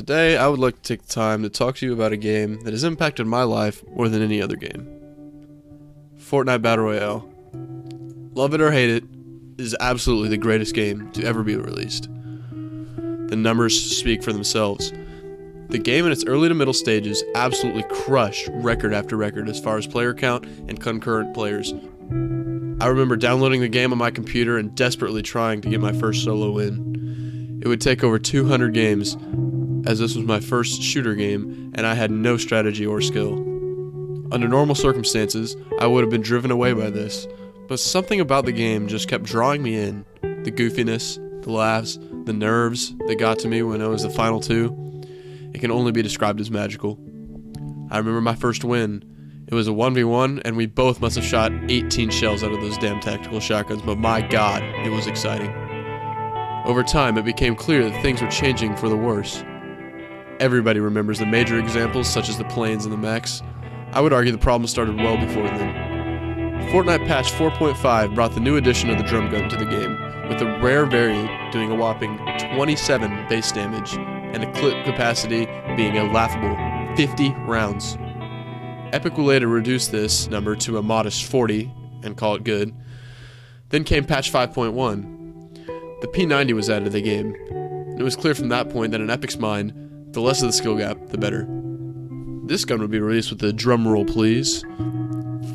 Today, I would like to take the time to talk to you about a game that has impacted my life more than any other game. Fortnite Battle Royale. Love it or hate it, is absolutely the greatest game to ever be released. The numbers speak for themselves. The game in its early to middle stages absolutely crushed record after record as far as player count and concurrent players. I remember downloading the game on my computer and desperately trying to get my first solo win. It would take over 200 games, as this was my first shooter game and I had no strategy or skill. Under normal circumstances, I would have been driven away by this, but something about the game just kept drawing me in. The goofiness, the laughs, the nerves that got to me when I was the final two. It can only be described as magical. I remember my first win. It was a 1v1 and we both must have shot 18 shells out of those damn tactical shotguns, but my god, it was exciting. Over time, it became clear that things were changing for the worse. Everybody remembers the major examples such as the planes and the mechs. I would argue the problem started well before then. Fortnite patch 4.5 brought the new addition of the drum gun to the game, with the rare variant doing a whopping 27 base damage, and the clip capacity being a laughable 50 rounds. Epic would later reduce this number to a modest 40 and call it good. Then came patch 5.1. The P90 was added to the game, and it was clear from that point that in Epic's mind, the less of the skill gap, the better. This gun would be released with the drum roll please.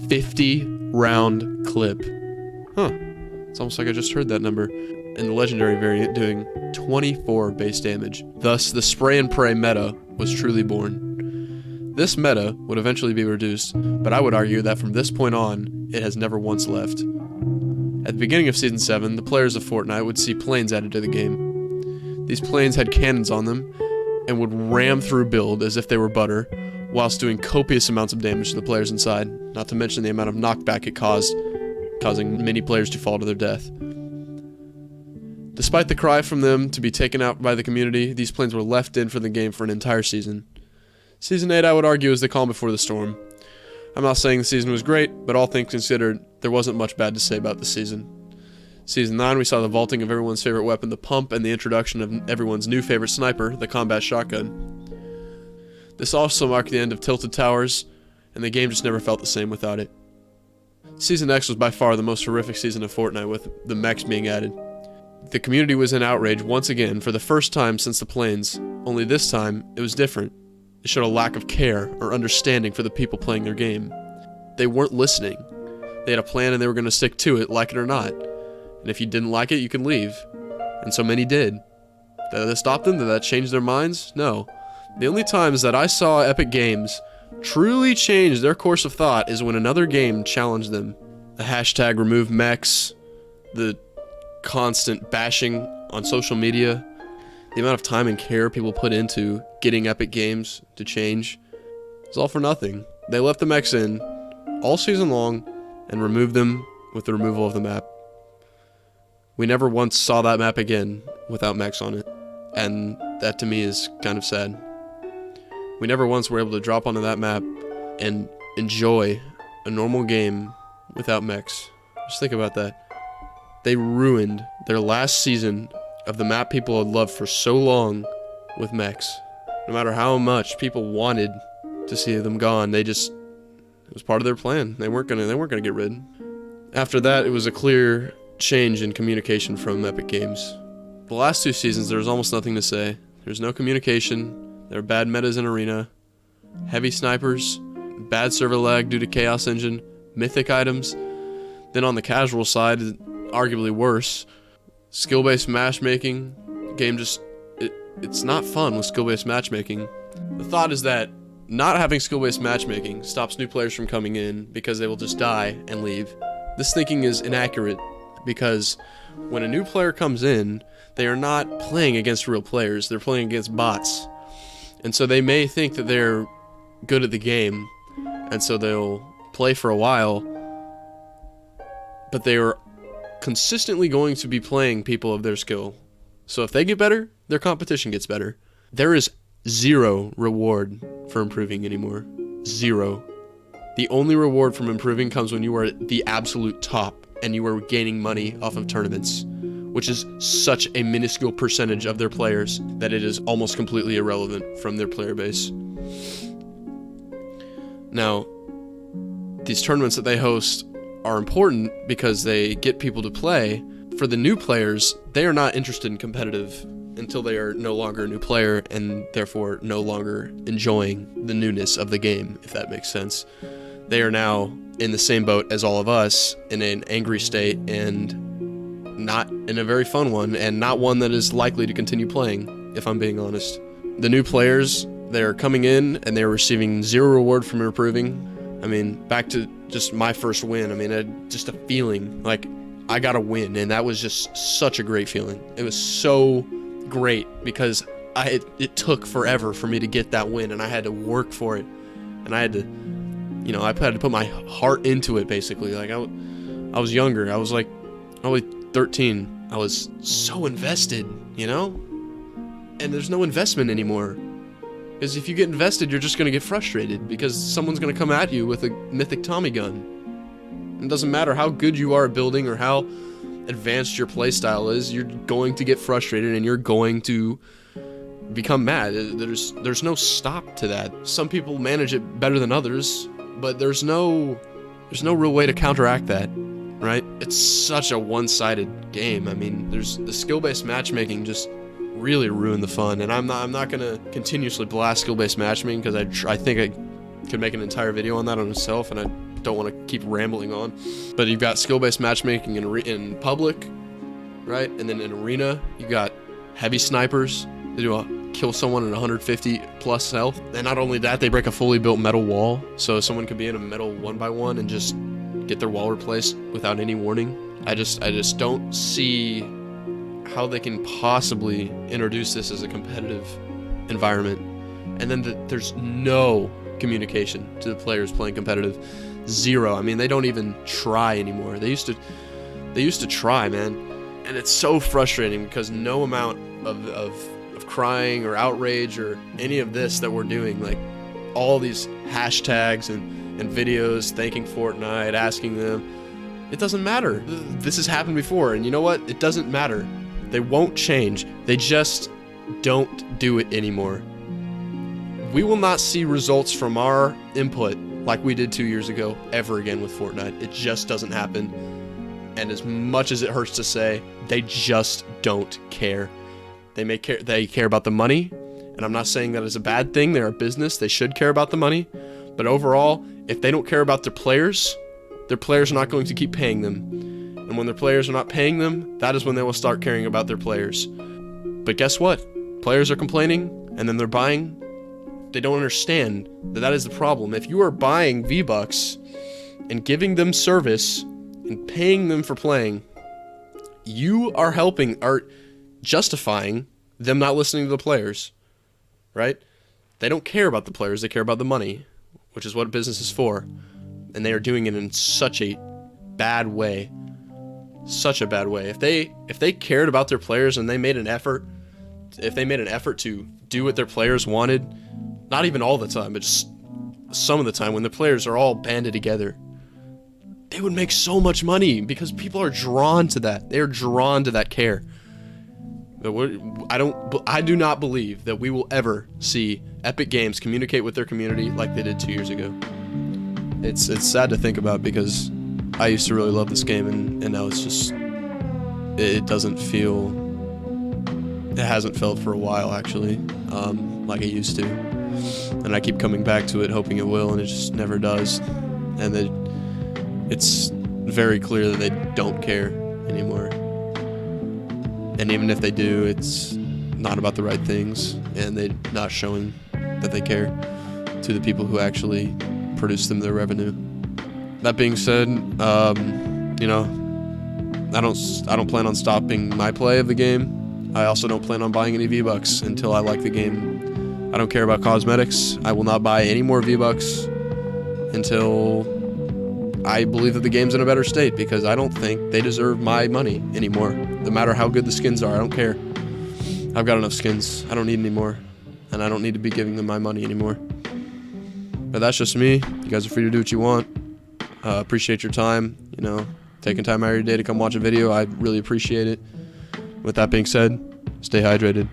50 round clip. Huh, it's almost like I just heard that number. And the legendary variant doing 24 base damage. Thus, the spray and pray meta was truly born. This meta would eventually be reduced, but I would argue that from this point on, it has never once left. At the beginning of Season 7, the players of Fortnite would see planes added to the game. These planes had cannons on them, and would ram through build as if they were butter, whilst doing copious amounts of damage to the players inside, not to mention the amount of knockback it caused, causing many players to fall to their death. Despite the cry from them to be taken out by the community, these planes were left in for the game for an entire season. Season 8, I would argue, is the calm before the storm. I'm not saying the season was great, but all things considered, there wasn't much bad to say about the season. Season 9, we saw the vaulting of everyone's favorite weapon, the pump, and the introduction of everyone's new favorite sniper, the combat shotgun. This also marked the end of Tilted Towers, and the game just never felt the same without it. Season X was by far the most horrific season of Fortnite, with the mechs being added. The community was in outrage once again for the first time since the planes, only this time, it was different. It showed a lack of care or understanding for the people playing their game. They weren't listening. They had a plan and they were going to stick to it, like it or not. And if you didn't like it, you can leave. And so many did. Did that stop them? Did that change their minds? No. The only times that I saw Epic Games truly change their course of thought is when another game challenged them. The hashtag remove mechs, the constant bashing on social media, the amount of time and care people put into getting Epic Games to change, it's all for nothing. They left the mechs in all season long and removed them with the removal of the map. We never once saw that map again without mechs on it, and that to me is kind of sad. We never once were able to drop onto that map and enjoy a normal game without mechs. Just think about that. They ruined their last season of the map people had loved for so long with mechs. No matter how much people wanted to see them gone, it was part of their plan. They weren't gonna get rid. After that, it was a clear change in communication from Epic Games. The last two seasons, there was almost nothing to say. There was no communication, there were bad metas in Arena, heavy snipers, bad server lag due to Chaos Engine, mythic items. Then on the casual side, arguably worse, skill-based matchmaking. The game it's not fun with skill-based matchmaking. The thought is that not having skill-based matchmaking stops new players from coming in because they will just die and leave. This thinking is inaccurate, because when a new player comes in, they are not playing against real players, they're playing against bots. And so they may think that they're good at the game, and so they'll play for a while, but they are consistently going to be playing people of their skill. So if they get better, their competition gets better. There is zero reward for improving anymore. Zero. The only reward from improving comes when you are at the absolute top and you are gaining money off of tournaments. which is such a minuscule percentage of their players that it is almost completely irrelevant from their player base. Now, these tournaments that they host are important because they get people to play. For the new players, they are not interested in competitive until they are no longer a new player and therefore no longer enjoying the newness of the game, if that makes sense. They are now in the same boat as all of us, in an angry state and not in a very fun one, and not one that is likely to continue playing, if I'm being honest. The new players, they're coming in and they're receiving zero reward from improving. I mean, back to just my first win, I mean, just a feeling like I got a win, and that was just such a great feeling. It was so great because it took forever for me to get that win, and I had to work for it, and I had to, I had to put my heart into it, basically. Like, I was younger. I was like only 13. I was so invested, and there's no investment anymore. Because if you get invested, you're just going to get frustrated because someone's going to come at you with a mythic Tommy gun. It doesn't matter how good you are at building or how advanced your playstyle is, you're going to get frustrated and you're going to become mad. There's no stop to that. Some people manage it better than others, but there's no real way to counteract that, right? It's such a one-sided game. I mean, there's the skill-based matchmaking just really ruined the fun, and I'm not gonna continuously blast skill-based matchmaking because I think I could make an entire video on that on itself, and I don't want to keep rambling on. But you've got skill-based matchmaking in public, right? And then in arena, you got heavy snipers. They kill someone at 150 plus health. And not only that, they break a fully built metal wall, so someone could be in a metal 1x1 and just get their wall replaced without any warning. I just don't see how they can possibly introduce this as a competitive environment. And then there's no communication to the players playing competitive. Zero. I mean, they don't even try anymore. They used to try, man. And it's so frustrating because no amount of crying or outrage or any of this that we're doing, like all these hashtags and videos thanking Fortnite, asking them, it doesn't matter. This has happened before, and you know what? It doesn't matter. They won't change. They just don't do it anymore. We will not see results from our input like we did 2 years ago ever again with Fortnite. It just doesn't happen. And as much as it hurts to say, they just don't care. They care about the money, and I'm not saying that is a bad thing. They're a business. They should care about the money. But overall, if they don't care about their players are not going to keep paying them. And when their players are not paying them, that is when they will start caring about their players. But guess what? Players are complaining, and then they're buying. They don't understand that is the problem. If you are buying V-Bucks and giving them service and paying them for playing, you are justifying them not listening to the players, right? They don't care about the players, they care about the money, which is what business is for. And they are doing it in such a bad way. Such a bad way. If they cared about their players and they made an effort, to do what their players wanted, not even all the time, but just some of the time when the players are all banded together, they would make so much money because people are drawn to that. They're drawn to that care. But I do not believe that we will ever see Epic Games communicate with their community like they did 2 years ago. It's sad to think about because I used to really love this game, and now it's just, it hasn't felt for a while actually, like it used to. And I keep coming back to it hoping it will, and it just never does. And it's very clear that they don't care anymore. And even if they do, it's not about the right things, and they're not showing that they care to the people who actually produce them their revenue. That being said, I don't plan on stopping my play of the game. I also don't plan on buying any V-Bucks until I like the game. I don't care about cosmetics. I will not buy any more V-Bucks until I believe that the game's in a better state, because I don't think they deserve my money anymore. No matter how good the skins are, I don't care. I've got enough skins. I don't need any more, and I don't need to be giving them my money anymore. But that's just me. You guys are free to do what you want. Appreciate your time, taking time out of your day to come watch a video. I really appreciate it. With that being said, stay hydrated.